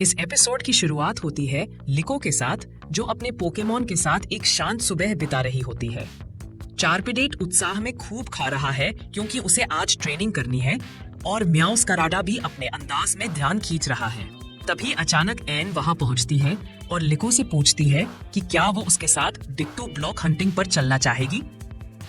इस एपिसोड की शुरुआत होती है लिको के साथ, जो अपने पोकेमॉन के साथ एक शांत सुबह बिता रही होती है। चार्पेडेट उत्साह में खूब खा रहा है क्योंकि उसे आज ट्रेनिंग करनी है और म्याउस्काराडा भी अपने अंदाज में ध्यान खींच रहा है। तभी अचानक एन वहां पहुंचती है और लिको से पूछती है कि क्या वो उसके साथ डिक्टो ब्लॉक हंटिंग पर चलना चाहेगी।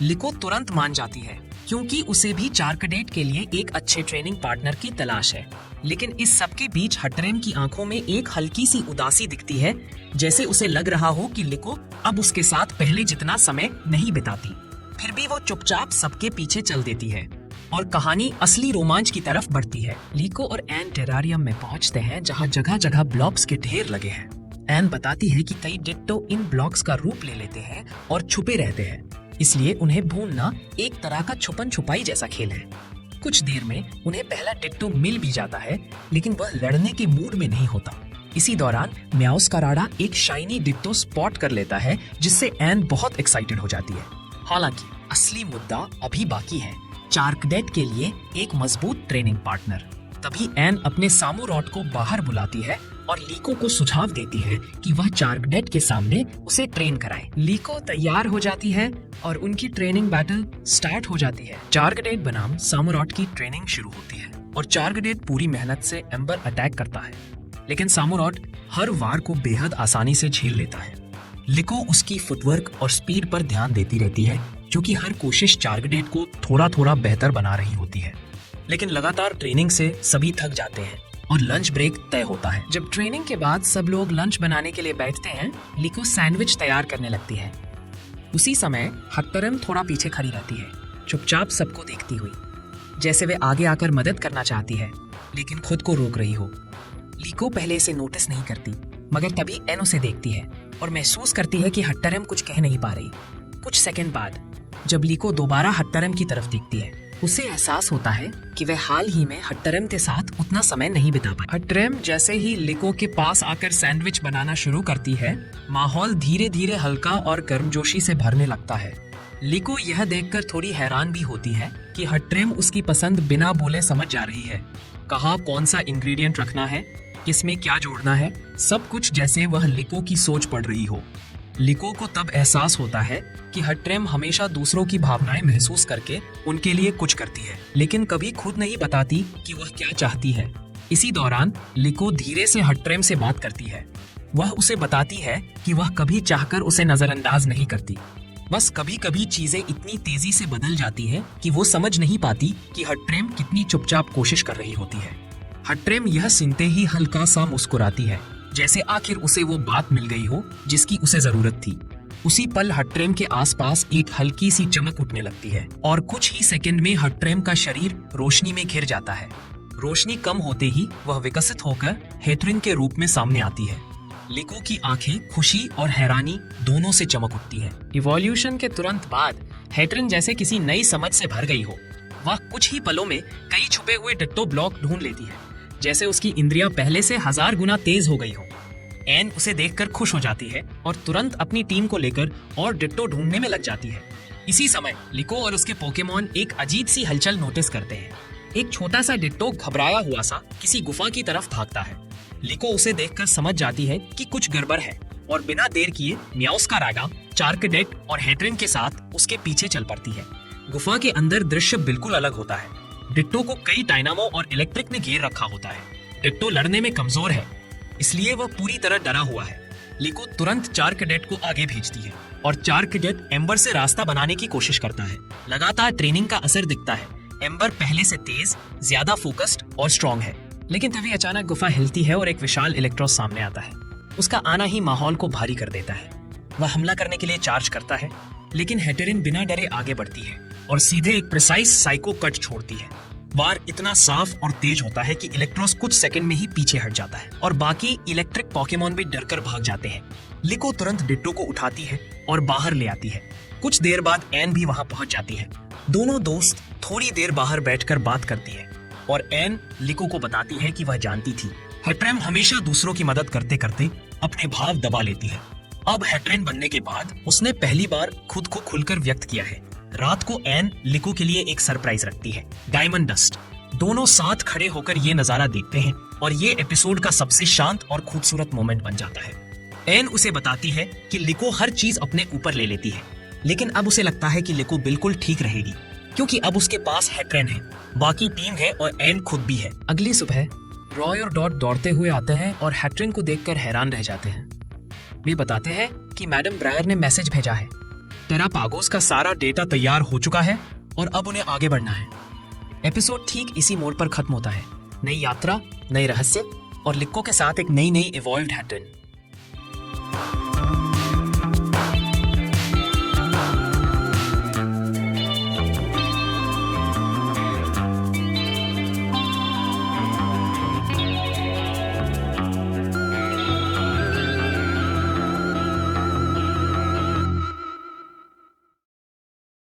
लिको तुरंत मान जाती है क्योंकि उसे भी चार्कडेट के लिए एक अच्छे ट्रेनिंग पार्टनर की तलाश है। लेकिन इस सब के बीच हटरेम की आंखों में एक हल्की सी उदासी दिखती है, जैसे उसे लग रहा हो कि लिको अब उसके साथ पहले जितना समय नहीं बिताती। फिर भी वो चुपचाप सबके पीछे चल देती है और कहानी असली रोमांच की तरफ बढ़ती है। लिको और एन टेरारियम में पहुंचते हैं जहां जगह जगह ब्लॉक्स के ढेर लगे हैं। एन बताती है कि कई डिट्टो इन ब्लॉक्स का रूप ले लेते हैं और छुपे रहते हैं, इसलिए उन्हें ढूंढना एक तरह का छुपन छुपाई जैसा खेल है। कुछ देर में उन्हें पहला डिट्टो मिल भी जाता है, लेकिन वह लड़ने के मूड में नहीं होता। इसी दौरान म्याउस्काराडा एक शाइनी डिट्टो स्पॉट कर लेता है, जिससे एन बहुत एक्साइटेड हो जाती है। हालांकि असली मुद्दा अभी बाकी है, चार्कडेट के लिए एक मजबूत ट्रेनिंग पार्टनर। तभी एन अपने सामुरॉट को बाहर बुलाती है और लीको को सुझाव देती है कि वह चार्कडेट के सामने उसे ट्रेन कराए। लीको तैयार हो जाती है और उनकी ट्रेनिंग बैटल स्टार्ट हो जाती है। चार्कडेट बनाम सामुरॉट की ट्रेनिंग शुरू होती है और चार्कडेट पूरी मेहनत से एम्बर अटैक करता है, लेकिन सामुरॉट हर वार को बेहद आसानी से झेल लेता है। लिको उसकी फुटवर्क और स्पीड पर ध्यान देती रहती है, जो कि हर कोशिश चार्कडेट को थोड़ा थोड़ा बेहतर बना रही होती है। लेकिन लगातार ट्रेनिंग से सभी थक जाते हैं और लंच ब्रेक तय होता है। जब ट्रेनिंग के बाद सब लोग लंच बनाने के लिए बैठते हैं, लिको सैंडविच तैयार करने लगती है। उसी समय हट्टरम थोड़ा पीछे खड़ी रहती है, चुपचाप सबको देखती हुई, जैसे वे आगे आकर मदद करना चाहती है, लेकिन खुद को रोक रही हो। लिको पहले इसे नोटिस नहीं करती, मगर तभी एन उसे देखती है और महसूस करती है कि हट्टरम कुछ कह नहीं पा रही। कुछ सेकंड बाद जब लिको दोबारा हट्टरम की तरफ देखती है, उसे एहसास होता है कि वह हाल ही में हट्टरम के साथ उतना समय नहीं बिता पाई। हट्टरम जैसे ही लिको के पास आकर सैंडविच बनाना शुरू करती है, माहौल धीरे धीरे हल्का और गर्मजोशी से भरने लगता है। लिको यह देखकर थोड़ी हैरान भी होती है कि हट्टरम उसकी पसंद बिना बोले समझ जा रही है। कहाँ कौन सा इंग्रेडिएंट रखना है, किसमें क्या जोड़ना है, सब कुछ जैसे वह लिको की सोच पढ़ रही हो। लिको को तब एहसास होता है कि हट्टरम हमेशा दूसरों की भावनाएं महसूस करके उनके लिए कुछ करती है, लेकिन कभी खुद नहीं बताती कि वह क्या चाहती है। इसी दौरान लिको धीरे से हट्टरम से बात करती है। वह उसे बताती है कि वह कभी चाहकर उसे नजरअंदाज नहीं करती, बस कभी कभी चीजें इतनी तेजी से बदल जाती है कि वो समझ नहीं पाती कि हट्टरम कितनी चुपचाप कोशिश कर रही होती है। हट्टरम यह सुनते ही हल्का सा मुस्कुराती है, जैसे आखिर उसे वो बात मिल गई हो जिसकी उसे जरूरत थी। उसी पल हट्टरम के आसपास एक हल्की सी चमक उठने लगती है और कुछ ही सेकंड में हट्टरम का शरीर रोशनी में घिर जाता है। रोशनी कम होते ही वह विकसित होकर हेथरिन के रूप में सामने आती है। लिको की आंखें खुशी और हैरानी दोनों से चमक उठती है। इवोल्यूशन के तुरंत बाद हेथरिन जैसे किसी नई समझ से भर गई हो। वह कुछ ही पलों में कई छुपे हुए डिट्टो ब्लॉक ढूंढ लेती है, जैसे उसकी इंद्रियां पहले से 1000 गुना तेज हो गई हो। एन उसे देखकर खुश हो जाती है और तुरंत अपनी टीम को लेकर और डिट्टो ढूंढने में लग जाती है। इसी समय लिको और उसके पोकेमॉन एक अजीब सी हलचल नोटिस करते हैं। एक छोटा सा डिट्टो घबराया हुआ सा किसी गुफा की तरफ भागता है। लिको उसे देखकर समझ जाती है कि कुछ गड़बड़ है और बिना देर किए म्याउस्काराडा, चार्कडेट और हेथरिन के साथ उसके पीछे चल पड़ती है। गुफा के अंदर दृश्य बिल्कुल अलग होता है। डिट्टो को कई डायनामो और इलेक्ट्रिक ने घेर रखा होता है। डिट्टो लड़ने में कमजोर है, इसलिए वह पूरी तरह डरा हुआ है। लिको तुरंत चार्कडेट को आगे भेजती है और चार्कडेट एम्बर से रास्ता बनाने की कोशिश करता है। लगातार ट्रेनिंग का असर दिखता है। एम्बर पहले से तेज, ज्यादा फोकस्ड और स्ट्रॉन्ग है। लेकिन तभी अचानक गुफा हिलती है और एक विशाल इलेक्ट्रोस सामने आता है। उसका आना ही माहौल को भारी कर देता है। वह हमला करने के लिए चार्ज करता है, लेकिन हेथरिन बिना डरे आगे बढ़ती है और सीधे एक प्रिसाइज साइको कट छोड़ती है। वार इतना साफ और तेज होता है कि इलेक्ट्रोस कुछ सेकंड में ही पीछे हट जाता है और बाकी इलेक्ट्रिक पोकेमॉन भी डरकर भाग जाते हैं। लिको तुरंत डिट्टो को उठाती है और बाहर ले आती है। कुछ देर बाद एन भी वहां पहुंच जाती है। दोनों दोस्त थोड़ी देर बाहर बैठकर बात करती है और एन लिको को बताती है कि वह जानती थी हट्टरम हमेशा दूसरों की मदद करते करते अपने भाव दबा लेती है। अब हेथरिन बनने के बाद उसने पहली बार खुद को खुलकर व्यक्त किया है। रात को एन लिको के लिए एक सरप्राइज रखती है, डायमंड डस्ट। दोनों साथ खड़े होकर ये नजारा देखते हैं और ये एपिसोड का सबसे शांत और खूबसूरत मोमेंट बन जाता है। एन उसे बताती है कि लिको हर चीज अपने ऊपर ले लेती है, लेकिन अब उसे लगता है कि लिको बिल्कुल ठीक रहेगी क्योंकि अब उसके पास हैट्रेन है, बाकी टीम है और एन खुद भी है। अगली सुबह रॉय और डॉट दौड़ते हुए आते हैं और हैट्रेन को देखकर हैरान रह जाते हैं। वे बताते हैं कि मैडम ब्रायर ने मैसेज भेजा है, टेरापागोस का सारा डेटा तैयार हो चुका है और अब उन्हें आगे बढ़ना है। एपिसोड ठीक इसी मोड़ पर खत्म होता है। नई यात्रा, नए रहस्य और लिको के साथ एक नई इवॉल्व्ड हैट्रेन।